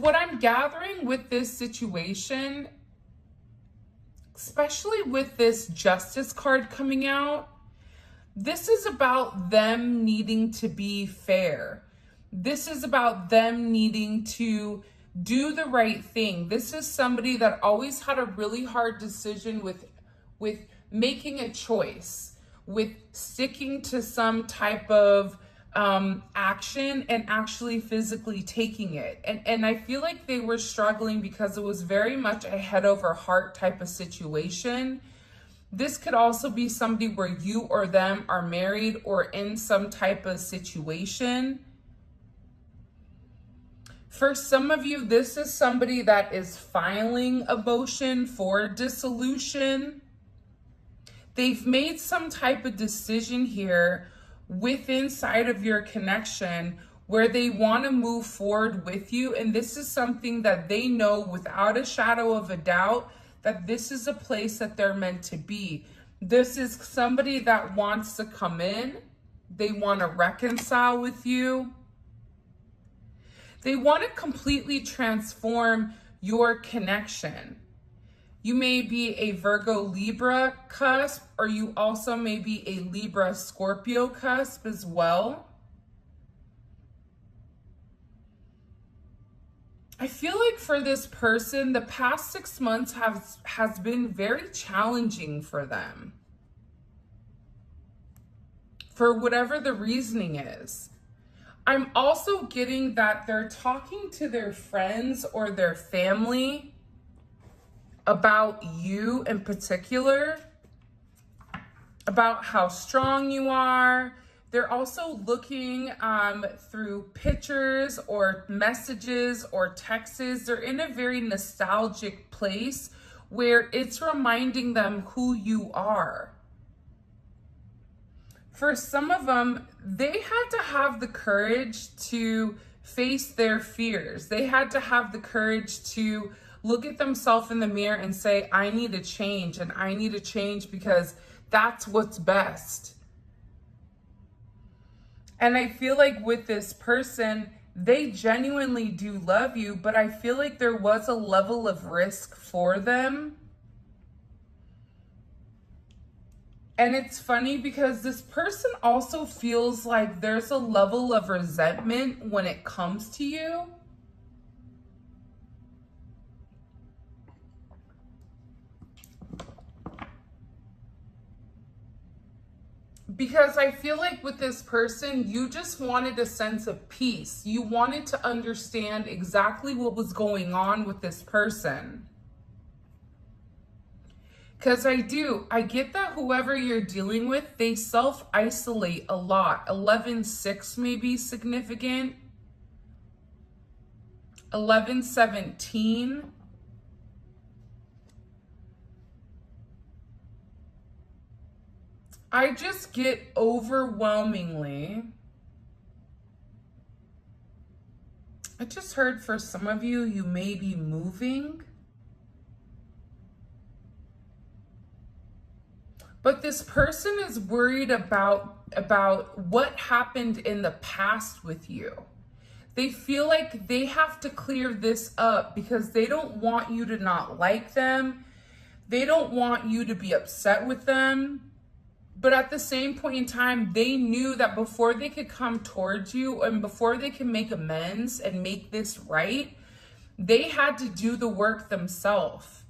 what I'm gathering with this situation, especially with this Justice card coming out, this is about them needing to be fair. This is about them needing to do the right thing. This is somebody that always had a really hard decision with making a choice, with sticking to some type of action and actually physically taking it. And I feel like they were struggling because it was very much a head over heart type of situation. This could also be somebody where you or them are married or in some type of situation. For some of you, this is somebody that is filing a motion for dissolution. They've made some type of decision here inside of your connection where they want to move forward with you. And this is something that they know without a shadow of a doubt that this is a place that they're meant to be. This is somebody that wants to come in. They want to reconcile with you. They want to completely transform your connection. You may be a Virgo Libra cusp, or you also may be a Libra Scorpio cusp as well. I feel like for this person, the past 6 months has been very challenging for them. For whatever the reasoning is. I'm also getting that they're talking to their friends or their family about you in particular, about how strong you are. They're also looking through pictures or messages or texts. They're in a very nostalgic place where it's reminding them who you are. For some of them, they had to have the courage to face their fears. They had to have the courage to look at themselves in the mirror and say, I need to change, and I need to change because that's what's best. And I feel like with this person, they genuinely do love you, but I feel like there was a level of risk for them. And it's funny because this person also feels like there's a level of resentment when it comes to you. Because I feel like with this person, you just wanted a sense of peace. You wanted to understand exactly what was going on with this person. Because I get that whoever you're dealing with, they self-isolate a lot. 11-6 may be significant. 11-17. I just get overwhelmingly. I just heard for some of you, you may be moving. But this person is worried about what happened in the past with you. They feel like they have to clear this up because they don't want you to not like them. They don't want you to be upset with them. But at the same point in time, they knew that before they could come towards you and before they can make amends and make this right, they had to do the work themselves.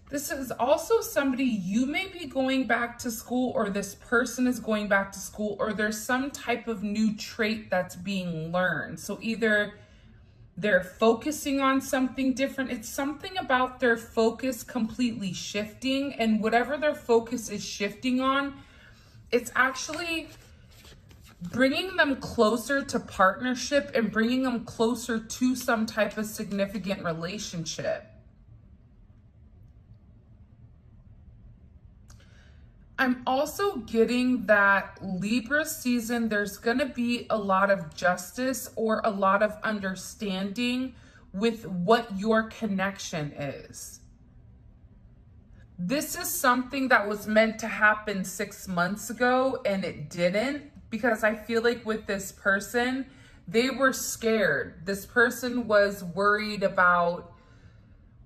This is also somebody, you may be going back to school, or this person is going back to school, or there's some type of new trait that's being learned. So either they're focusing on something different. It's something about their focus completely shifting, and whatever their focus is shifting on, it's actually bringing them closer to partnership and bringing them closer to some type of significant relationship. I'm also getting that Libra season, there's going to be a lot of justice or a lot of understanding with what your connection is. This is something that was meant to happen 6 months ago and it didn't, because I feel like with this person, They were scared. This person was worried about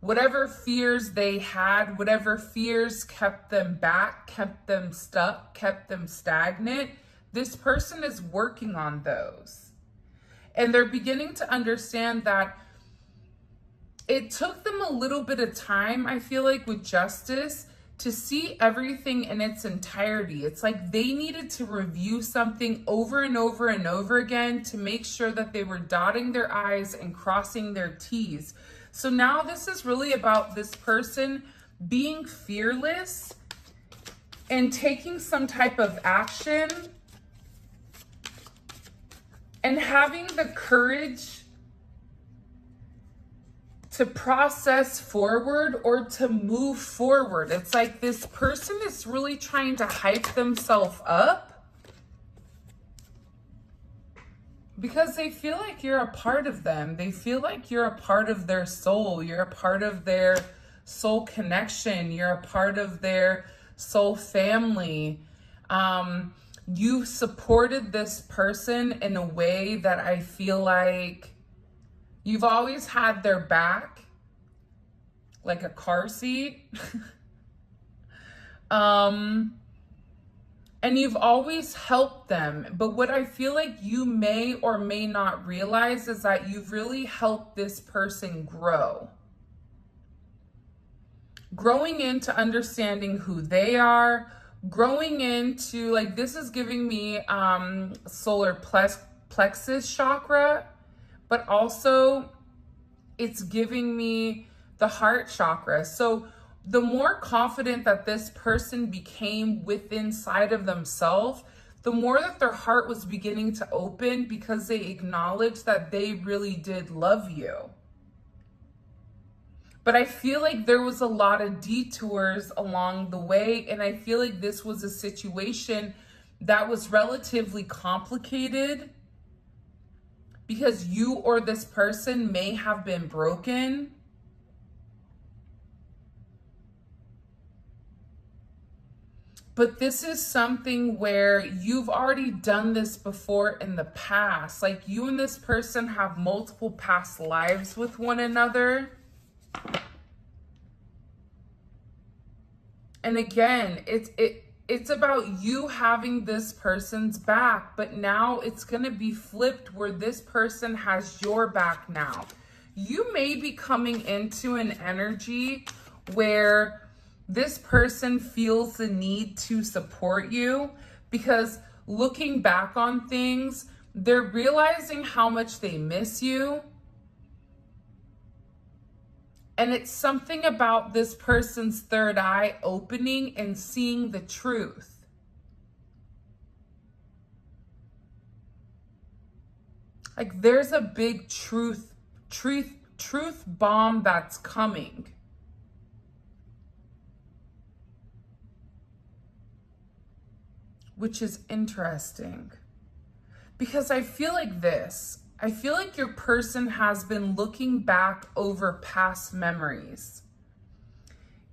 whatever fears they had, whatever fears kept them back, kept them stuck, kept them stagnant. This person is working on those. And they're beginning to understand that it took them a little bit of time, I feel like, with justice to see everything in its entirety. It's like they needed to review something over and over and over again to make sure that they were dotting their I's and crossing their T's. So now this is really about this person being fearless and taking some type of action and having the courage to process forward or to move forward. It's like this person is really trying to hype themselves up because they feel like you're a part of them. They feel like you're a part of their soul. You're a part of their soul connection. You're a part of their soul family. You supported this person in a way that I feel like you've always had their back, like a car seat. And you've always helped them. But what I feel like you may or may not realize is that you've really helped this person grow. Growing into understanding who they are, growing into, like, this is giving me solar plexus chakra, but also it's giving me the heart chakra. So the more confident that this person became within inside of themselves, the more that their heart was beginning to open because they acknowledged that they really did love you. But I feel like there was a lot of detours along the way, and I feel like this was a situation that was relatively complicated because you or this person may have been broken. But this is something where you've already done this before in the past. Like, you and this person have multiple past lives with one another. And again, it's about you having this person's back, but now it's going to be flipped where this person has your back now. You may be coming into an energy where this person feels the need to support you because looking back on things, they're realizing how much they miss you. And it's something about this person's third eye opening and seeing the truth. Like, there's a big truth bomb that's coming. Which is interesting. Because I feel like this. I feel like your person has been looking back over past memories.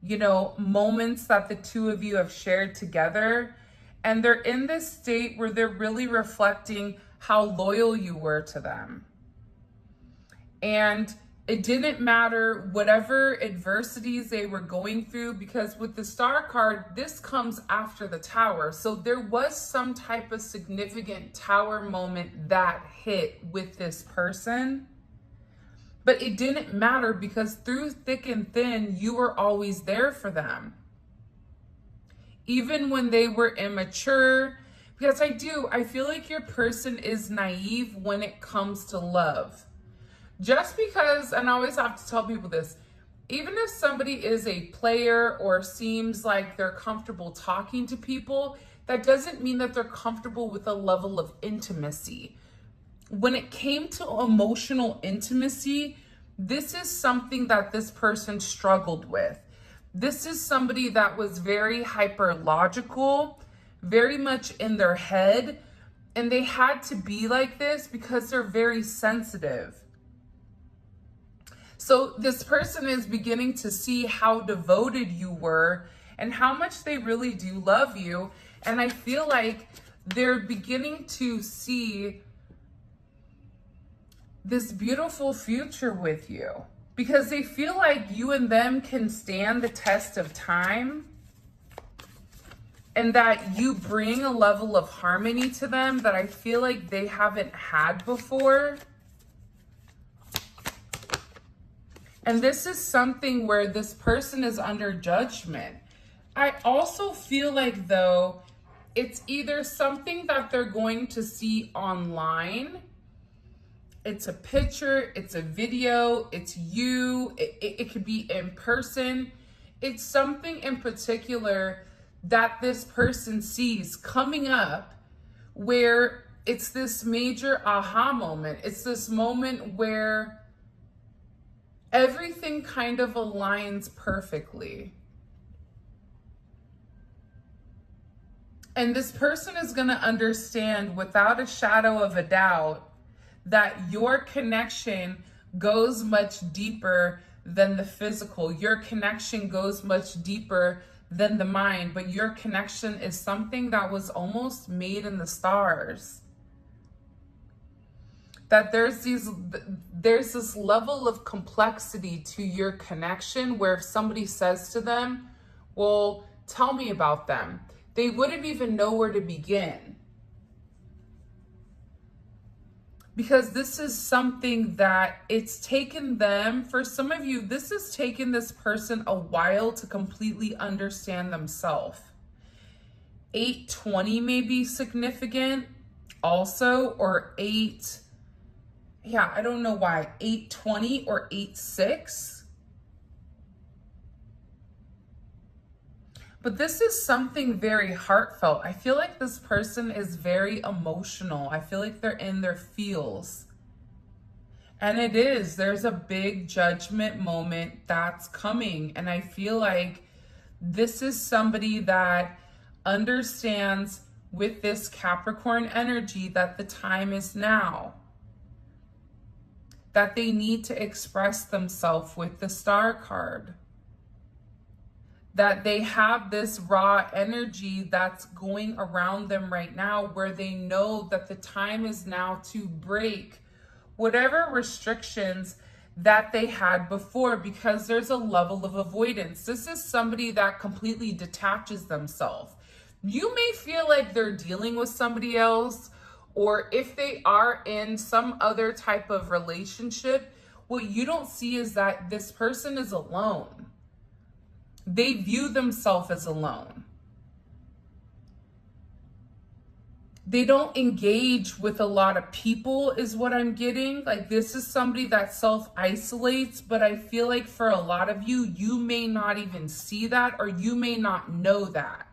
You know, moments that the two of you have shared together. And they're in this state where they're really reflecting how loyal you were to them. And it didn't matter whatever adversities they were going through, because with the Star card, this comes after the Tower. So there was some type of significant Tower moment that hit with this person. But it didn't matter because through thick and thin, you were always there for them. Even when they were immature, because I feel like your person is naive when it comes to love. Just because, and I always have to tell people this, even if somebody is a player or seems like they're comfortable talking to people, that doesn't mean that they're comfortable with a level of intimacy. When it came to emotional intimacy, this is something that this person struggled with. This is somebody that was very hyper logical, very much in their head, and they had to be like this because they're very sensitive. So this person is beginning to see how devoted you were and how much they really do love you. And I feel like they're beginning to see this beautiful future with you, because they feel like you and them can stand the test of time, and that you bring a level of harmony to them that I feel like they haven't had before. And this is something where this person is under judgment. I also feel like, though, it's either something that they're going to see online. It's a picture, it's a video, it's you, it could be in person. It's something in particular that this person sees coming up where it's this major aha moment. It's this moment where everything kind of aligns perfectly. And this person is going to understand without a shadow of a doubt that your connection goes much deeper than the physical. Your connection goes much deeper than the mind, but your connection is something that was almost made in the stars. That there's this level of complexity to your connection where if somebody says to them, well, tell me about them, they wouldn't even know where to begin. Because this is something that it's taken them, for some of you, this has taken this person a while to completely understand themselves. 820 may be significant also, or I don't know why, 820 or 86. But this is something very heartfelt. I feel like this person is very emotional. I feel like they're in their feels. And there's a big judgment moment that's coming. And I feel like this is somebody that understands with this Capricorn energy that the time is now. That they need to express themselves with the Star card. That they have this raw energy that's going around them right now where they know that the time is now to break whatever restrictions that they had before, because there's a level of avoidance. This is somebody that completely detaches themselves. You may feel like they're dealing with somebody else, or if they are in some other type of relationship, what you don't see is that this person is alone. They view themselves as alone. They don't engage with a lot of people is what I'm getting. Like, this is somebody that self-isolates, but I feel like for a lot of you, you may not even see that, or you may not know that.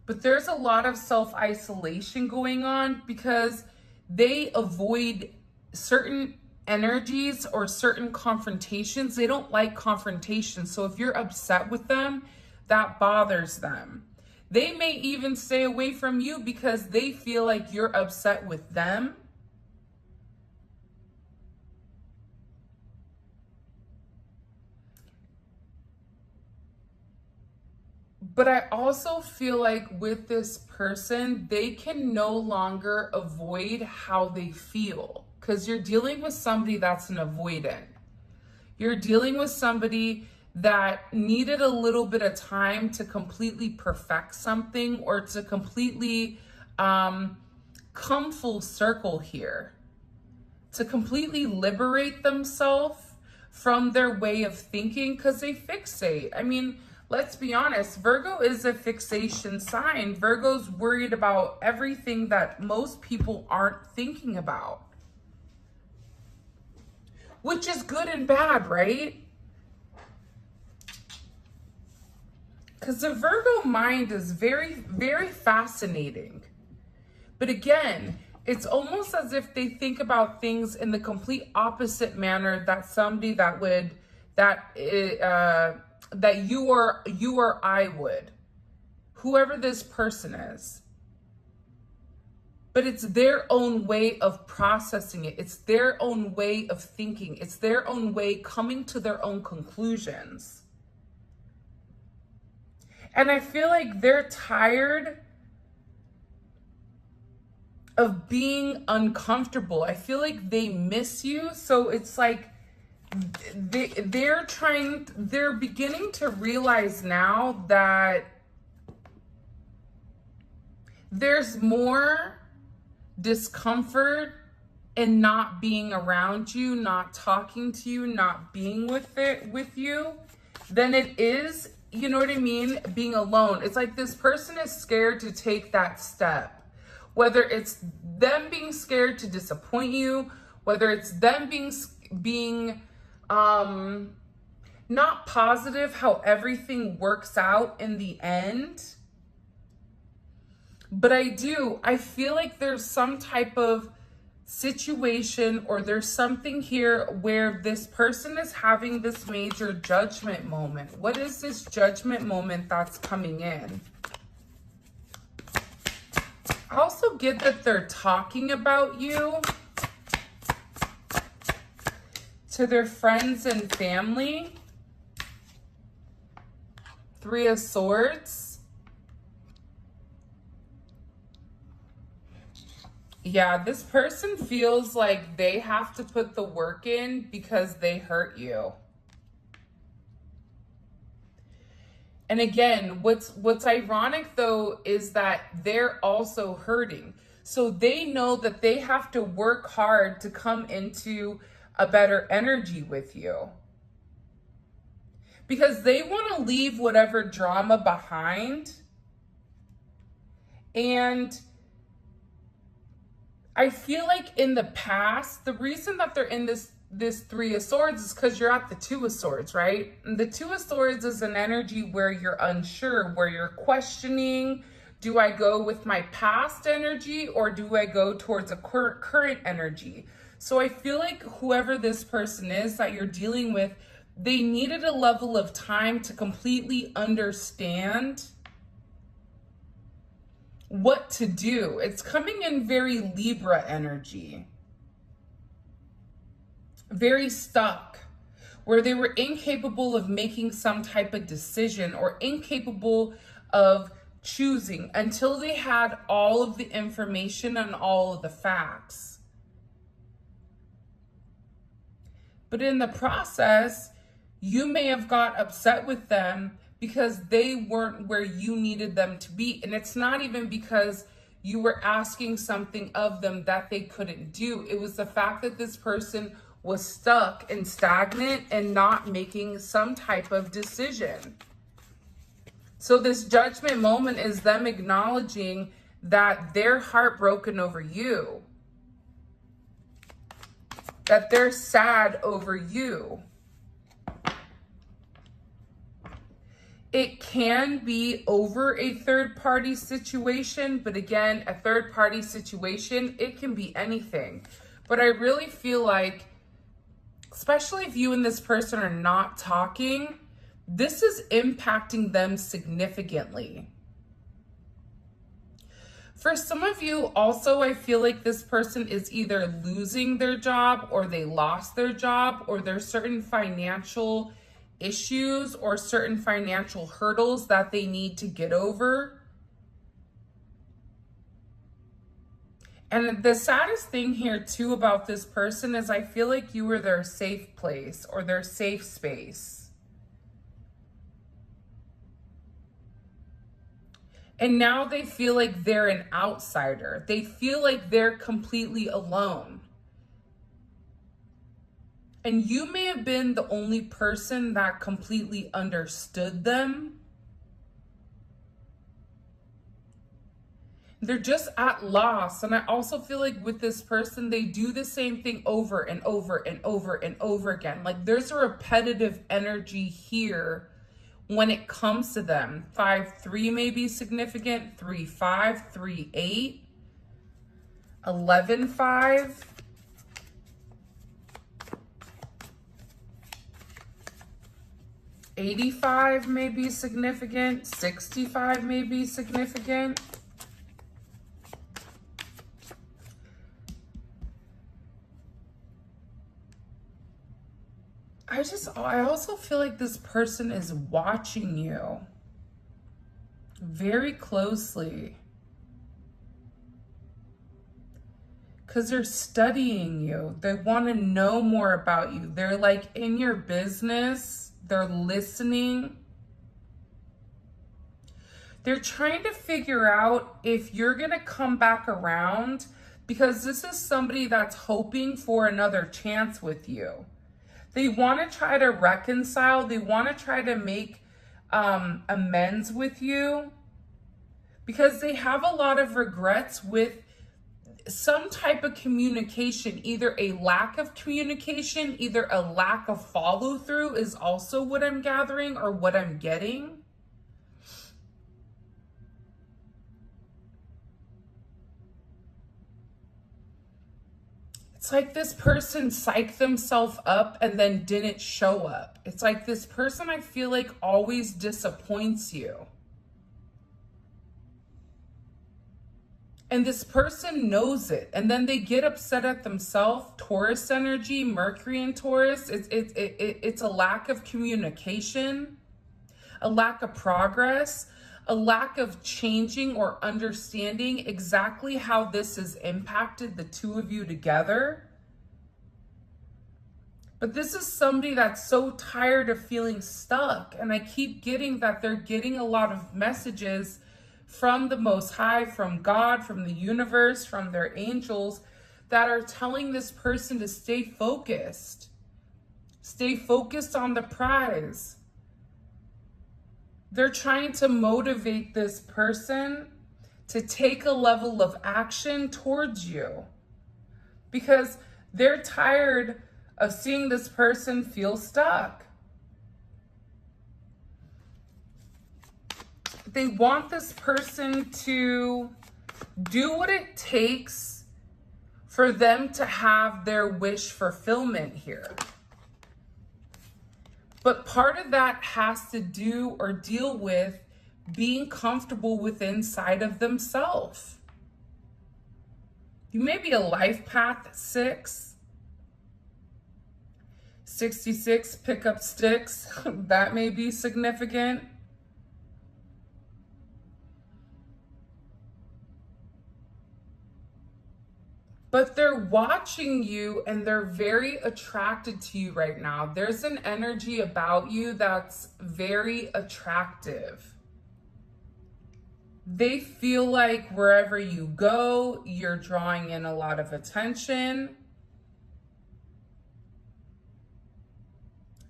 But there's a lot of self-isolation going on because they avoid certain energies or certain confrontations. They don't like confrontations. So if you're upset with them, that bothers them. They may even stay away from you because they feel like you're upset with them. But I also feel like with this person, they can no longer avoid how they feel. Because you're dealing with somebody that's an avoidant. You're dealing with somebody that needed a little bit of time to completely perfect something, or to completely come full circle here. To completely liberate themselves from their way of thinking, because they fixate. I mean, let's be honest, Virgo is a fixation sign. Virgo's worried about everything that most people aren't thinking about. Which is good and bad, right? Because the Virgo mind is very, very fascinating. But again, it's almost as if they think about things in the complete opposite manner that somebody that you or I would. Whoever this person is. But it's their own way of processing it. It's their own way of thinking. It's their own way coming to their own conclusions. And I feel like they're tired of being uncomfortable. I feel like they miss you. So it's like they're beginning to realize now that there's more discomfort in not being around you, not talking to you, not being with you, than it is, you know what I mean, being alone. It's like this person is scared to take that step. Whether it's them being scared to disappoint you, whether it's them being not positive how everything works out in the end. But I feel like there's some type of situation, or there's something here where this person is having this major judgment moment. What is this judgment moment that's coming in? I also get that they're talking about you to their friends and family. Three of Swords. Yeah, this person feels like they have to put the work in because they hurt you. And again, what's ironic though is that they're also hurting. So they know that they have to work hard to come into a better energy with you. Because they want to leave whatever drama behind. And I feel like in the past, the reason that they're in this Three of Swords is because you're at the Two of Swords, right? And the Two of Swords is an energy where you're unsure, where you're questioning, do I go with my past energy or do I go towards a current energy? So I feel like whoever this person is that you're dealing with, they needed a level of time to completely understand what to do. It's coming in very Libra energy. Very stuck, where they were incapable of making some type of decision or incapable of choosing until they had all of the information and all of the facts. But in the process, you may have got upset with them because they weren't where you needed them to be. And it's not even because you were asking something of them that they couldn't do. It was the fact that this person was stuck and stagnant and not making some type of decision. So this judgment moment is them acknowledging that they're heartbroken over you, that they're sad over you. It can be over a third-party situation, but again, a third-party situation, it can be anything. But I really feel like, especially if you and this person are not talking, this is impacting them significantly. For some of you also, I feel like this person is either losing their job or they lost their job, or there's certain financial issues or certain financial hurdles that they need to get over. And the saddest thing here too about this person is I feel like you were their safe place or their safe space. And now they feel like they're an outsider. They feel like they're completely alone. And you may have been the only person that completely understood them. They're just at loss. And I also feel like with this person, they do the same thing over and over and over and over again. Like there's a repetitive energy here when it comes to them. 5-3 may be significant. 3-5, 3-8, 11-5. 85 may be significant. 65 may be significant. I also feel like this person is watching you very closely. Because they're studying you. They want to know more about you. They're like in your business. They're listening. They're trying to figure out if you're going to come back around, because this is somebody that's hoping for another chance with you. They want to try to reconcile. They want to try to make amends with you, because they have a lot of regrets with some type of communication, either a lack of communication, either a lack of follow through is also what I'm gathering or what I'm getting. It's like this person psyched themselves up and then didn't show up. It's like this person, I feel like, always disappoints you. And this person knows it. And then they get upset at themselves. Taurus energy, Mercury in Taurus. It's a lack of communication, a lack of progress, a lack of changing or understanding exactly how this has impacted the two of you together. But this is somebody that's so tired of feeling stuck. And I keep getting that they're getting a lot of messages from the Most High, from God, from the universe, from their angels, that are telling this person to stay focused. Stay focused on the prize. They're trying to motivate this person to take a level of action towards you, because they're tired of seeing this person feel stuck. They want this person to do what it takes for them to have their wish fulfillment here. But part of that has to do or deal with being comfortable with inside of themselves. You may be a life path 6. 66, pick up sticks. That may be significant. But they're watching you and they're very attracted to you right now. There's an energy about you that's very attractive. They feel like wherever you go, you're drawing in a lot of attention,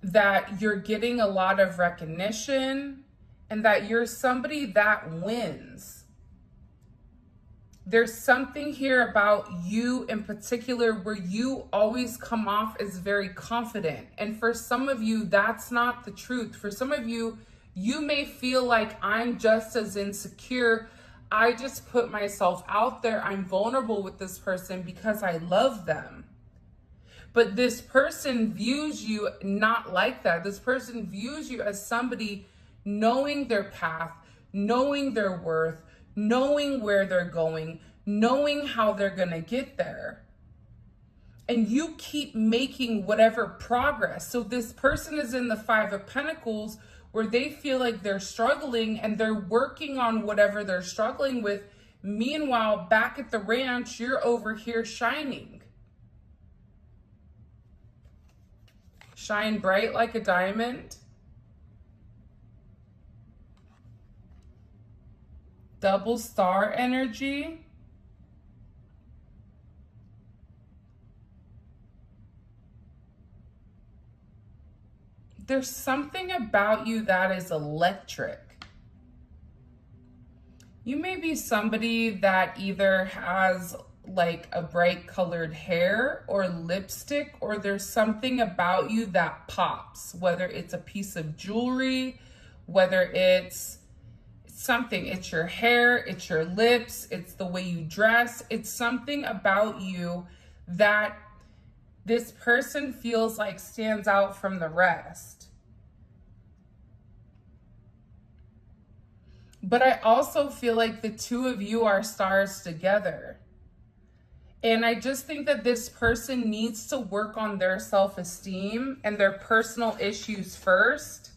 that you're getting a lot of recognition, and that you're somebody that wins. There's something here about you in particular where you always come off as very confident. And for some of you, that's not the truth. For some of you, you may feel like, I'm just as insecure. I just put myself out there. I'm vulnerable with this person because I love them. But this person views you not like that. This person views you as somebody knowing their path, knowing their worth, knowing where they're going, knowing how they're going to get there. And you keep making whatever progress. So this person is in the 5 of Pentacles, where they feel like they're struggling and they're working on whatever they're struggling with. Meanwhile, back at the ranch, you're over here shining. Shine bright like a diamond. Double star energy. There's something about you that is electric. You may be somebody that either has like a bright colored hair or lipstick, or there's something about you that pops, whether it's a piece of jewelry, whether it's something, it's your hair, it's your lips, it's the way you dress. It's something about you that this person feels like stands out from the rest. But I also feel like the two of you are stars together. And I just think that this person needs to work on their self-esteem and their personal issues first,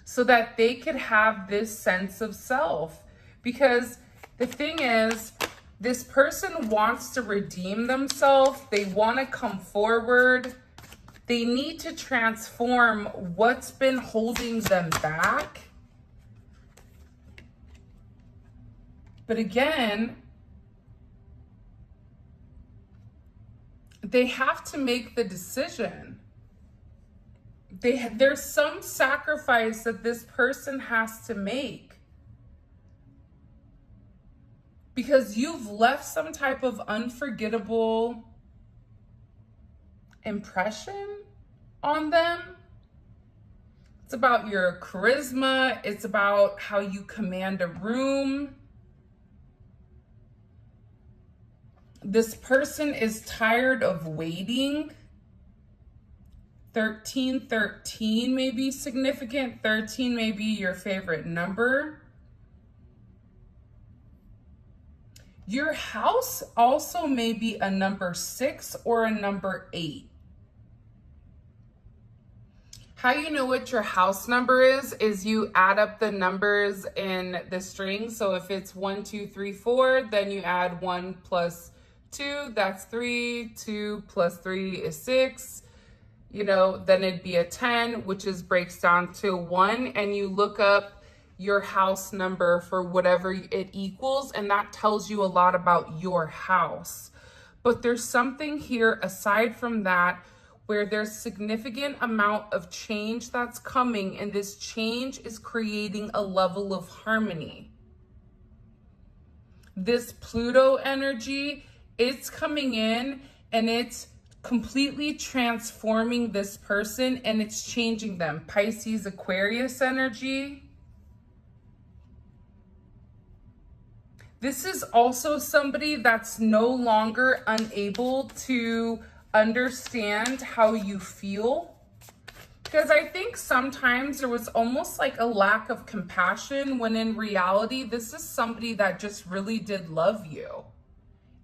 so that they could have this sense of self. Because the thing is, This person wants to redeem themselves. They want to come forward. They need to transform what's been holding them back. But again, they have to make the decision. There's some sacrifice that this person has to make. Because you've left some type of unforgettable impression on them. It's about your charisma. It's about how you command a room. This person is tired of waiting. 13 may be significant. 13 may be your favorite number. Your house also may be a number 6 or a number 8. How you know what your house number is you add up the numbers in the string. So if it's 1, 2, 3, 4, then you add 1 plus 2, that's 3. 2 plus 3 is 6. Then it'd be a 10, which breaks down to 1, and you look up your house number for whatever it equals, and that tells you a lot about your house. But there's something here aside from that where there's significant amount of change that's coming, and this change is creating a level of harmony. This Pluto energy, it's coming in and it's completely transforming this person, and it's changing them. Pisces, Aquarius energy. This is also somebody that's no longer unable to understand how you feel. Because I think sometimes there was almost like a lack of compassion, when in reality, this is somebody that just really did love you.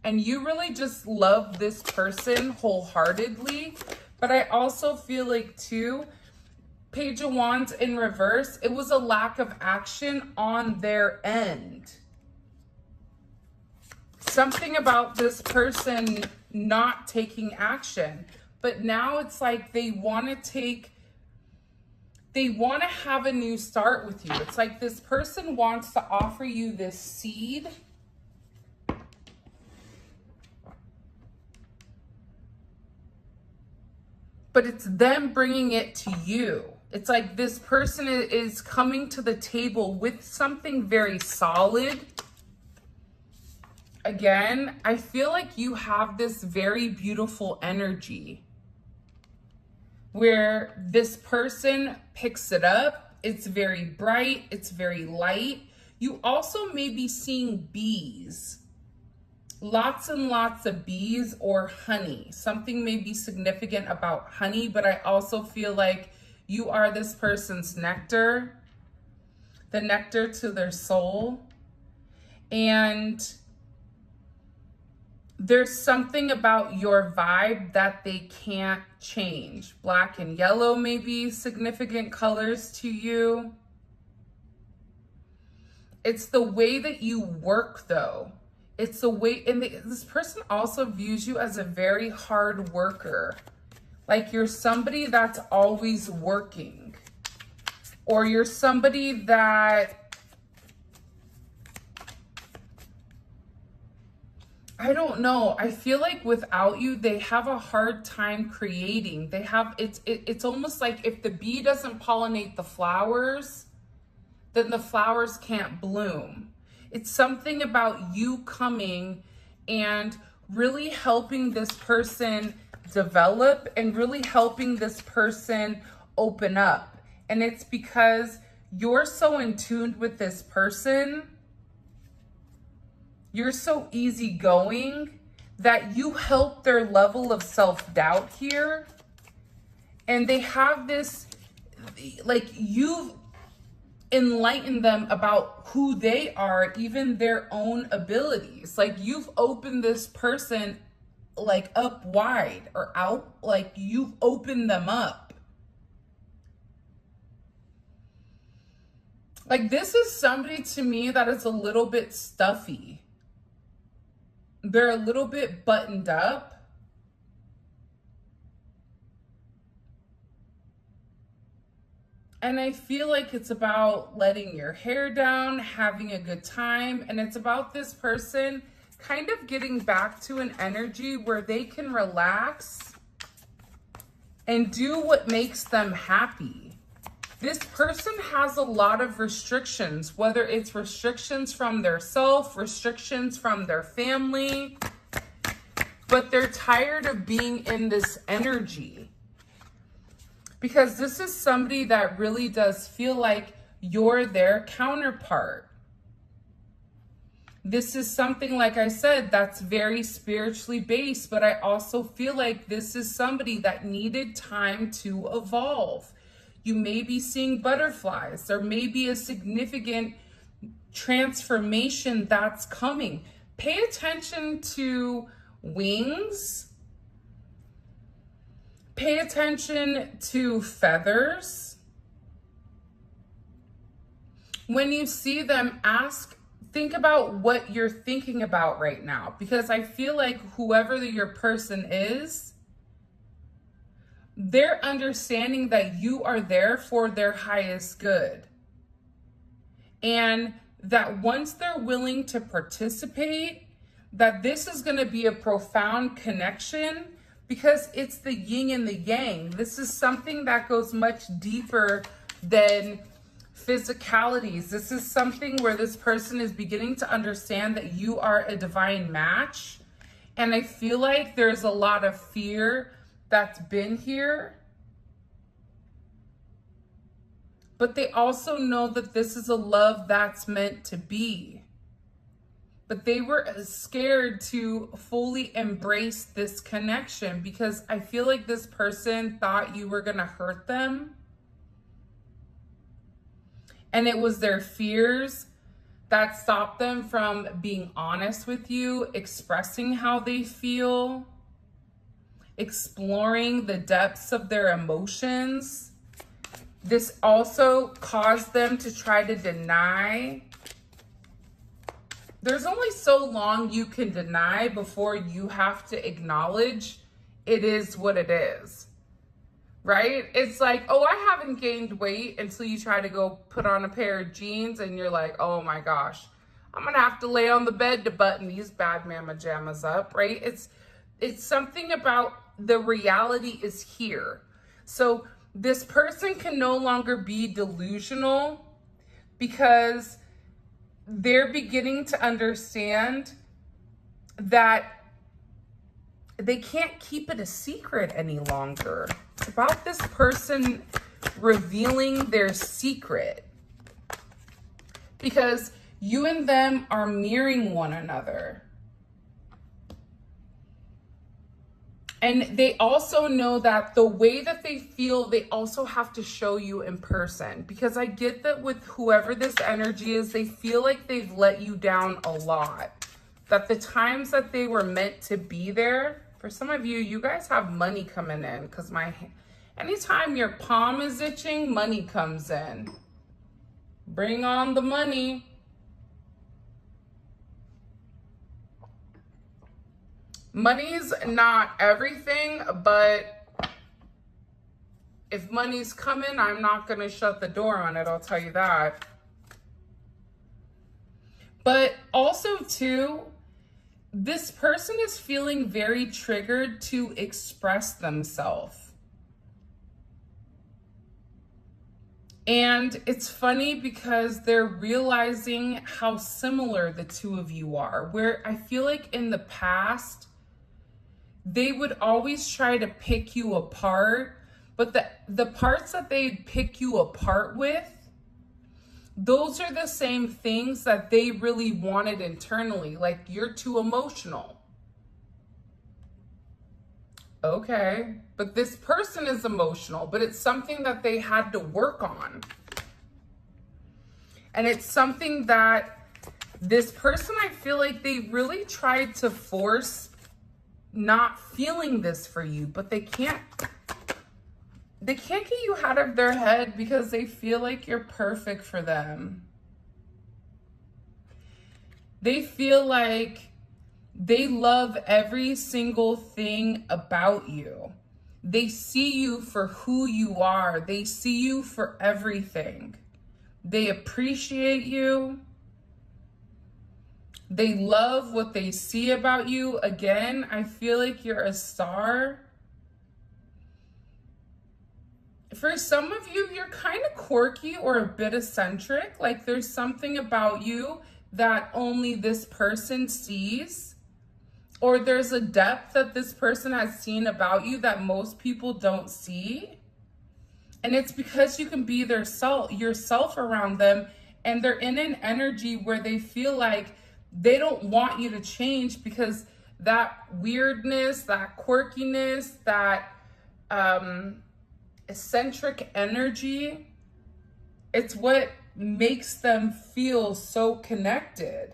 And you really just love this person wholeheartedly. But I also feel like too, Page of Wands in reverse, it was a lack of action on their end. Something about this person not taking action. But now it's like they want to have a new start with you. It's like this person wants to offer you this seed. But it's them bringing it to you. It's like this person is coming to the table with something very solid. Again, I feel like you have this very beautiful energy where this person picks it up. It's very bright. It's very light. You also may be seeing bees. Lots and lots of bees or honey. Something may be significant about honey, but I also feel like you are this person's nectar, the nectar to their soul. And there's something about your vibe that they can't change. Black and yellow may be significant colors to you. It's the way that you work, though. It's the way, and this person also views you as a very hard worker. Like you're somebody that's always working. Or you're somebody that, I don't know. I feel like without you, they have a hard time creating. It's almost like if the bee doesn't pollinate the flowers, then the flowers can't bloom. It's something about you coming and really helping this person develop and really helping this person open up. And it's because you're so in tune with this person. You're so easygoing that you help their level of self-doubt here. And they have this, like you've enlighten them about who they are, even their own abilities. Like you've opened this person like up wide or out, like you've opened them up. Like this is somebody to me that is a little bit stuffy. They're a little bit buttoned up. And I feel like it's about letting your hair down, having a good time. And it's about this person kind of getting back to an energy where they can relax and do what makes them happy. This person has a lot of restrictions, whether it's restrictions from their self, restrictions from their family, but they're tired of being in this energy. Because this is somebody that really does feel like you're their counterpart. This is something, like I said, that's very spiritually based, but I also feel like this is somebody that needed time to evolve. You may be seeing butterflies. There may be a significant transformation that's coming. Pay attention to wings. Pay attention to feathers. When you see them, think about what you're thinking about right now, because I feel like whoever your person is, they're understanding that you are there for their highest good. And that once they're willing to participate, that this is going to be a profound connection, because it's the yin and the yang. This is something that goes much deeper than physicalities. This is something where this person is beginning to understand that you are a divine match. And I feel like there's a lot of fear that's been here. But they also know that this is a love that's meant to be. But they were scared to fully embrace this connection, because I feel like this person thought you were going to hurt them. And it was their fears that stopped them from being honest with you, expressing how they feel, exploring the depths of their emotions. This also caused them to try to deny. There's only so long you can deny before you have to acknowledge it is what it is, right? It's like, oh, I haven't gained weight, until you try to go put on a pair of jeans and you're like, oh my gosh, I'm gonna have to lay on the bed to button these bad mama jammas up, right? It's something about the reality is here. So this person can no longer be delusional, because they're beginning to understand that they can't keep it a secret any longer. It's about this person revealing their secret, because you and them are mirroring one another. And they also know that the way that they feel, they also have to show you in person. Because I get that with whoever this energy is, they feel like they've let you down a lot. That the times that they were meant to be there, for some of you, you guys have money coming in. Because anytime your palm is itching, money comes in. Bring on the money. Money's not everything, but if money's coming, I'm not going to shut the door on it, I'll tell you that. But also, too, this person is feeling very triggered to express themselves. And it's funny because they're realizing how similar the two of you are, where I feel like in the past, they would always try to pick you apart, but the parts that they'd pick you apart with, those are the same things that they really wanted internally. Like, you're too emotional. Okay, but this person is emotional, but it's something that they had to work on. And it's something that this person, I feel like they really tried to force not feeling this for you, but they can't get you out of their head, because they feel like you're perfect for them. They feel like They love every single thing about you. They see you for who you are. They see you for everything. They appreciate you. They love what they see about you. Again, I feel like you're a star. For some of you, you're kind of quirky or a bit eccentric. Like there's something about you that only this person sees. Or there's a depth that this person has seen about you that most people don't see. And it's because you can be yourself around them, and they're in an energy where they feel like they don't want you to change, because that weirdness, that quirkiness, that eccentric energy, it's what makes them feel so connected.